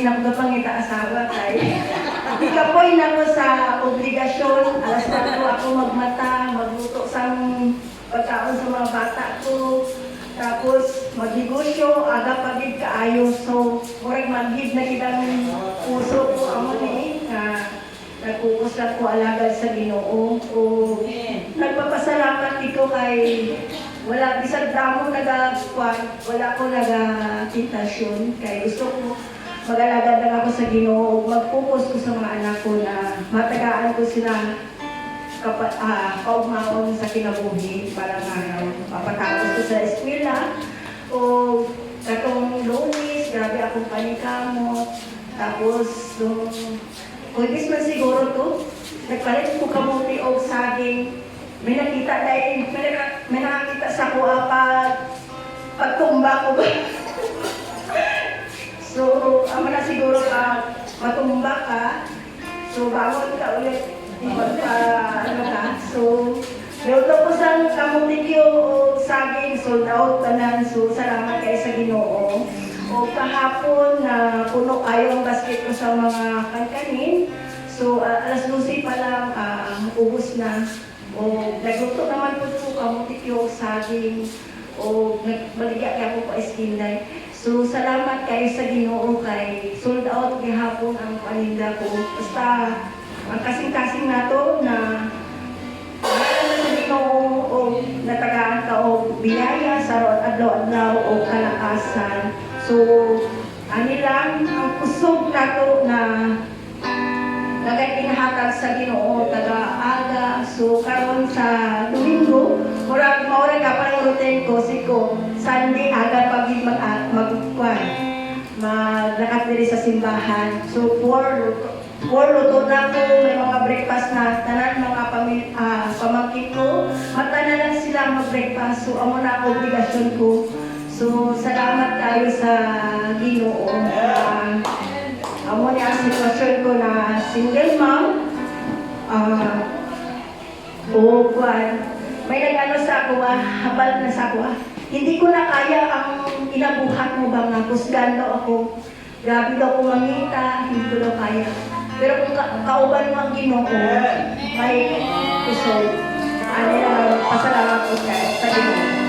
Nakapangita asawa kay ikapoy na ko sa obligasyon. Alas na ko ako magmata, magluto sa pagkaon sa mga bata ko. Tapos magnegosyo, aga pagid kaayo. So, murag maghid na kitang puso ko amo ni na nagpupos lang ko alagad sa Ginoo. O nagpapasalamat ito kay wala bisag damo wala ko nagakitasyon kay gusto ko mag-alagad lang ako sa Ginoo, mag-focus ko sa mga anak ko na matagaan ko sila kaugmaon sa kinabuhi para mapatapos ko sa eskwela o katong Lunes, grabe akong panikamot. Tapos, Huwebes man siguro to, nagpalit ko kamuti o saging. May nakita dahil, may nakakita sa kuha pagtumba ko ba? So, ama na siguro ka, matumba ka, so bangon ka ulit, So, luto ko sa kamutikyo o saging, sold out tanan, so salamat kayo sa Ginoo. O kahapon na puno kayo ang basket ko sa mga kankanin, so alas 12 pa lang, ubos na. O nagluto naman po ito, kamutikyo, saging, o nagbaligya kaya po pa iskinday. So, salamat kayo sa Ginoo kay sold out gihapon ang paninda ko. Basta, ang kasing-kasing na to na wala na sa Ginoo o natagaan ka o biyaya sa adlaw-adlaw o kalakasan. So, ani lang, ang kusog na to na nagay-inahatag sa Ginoo taga-aga. So, karon sa Domingo, murag ka pa ng routine ko, siko, Sunday, aga pagig maglakad sa simbahan. So, for luto na ko, may mga breakfast na tanan mga pamangkin ko. Matana lang sila mag-breakfast. So, amo na ako obligasyon ko. So, salamat tayo sa Ginoo. Amo niya ang sitwasyon ko na single mom. May nag-ano sa ako, habal na sa ako, hindi ko na kaya ang inabuhat mo ba nga, kusgan daw ako. Grabe daw ko mangita, hindi ko daw kaya. Pero kung kauban mo ang Ginoo, may kusog. Ano na, pasalamat ko sa Ginoo.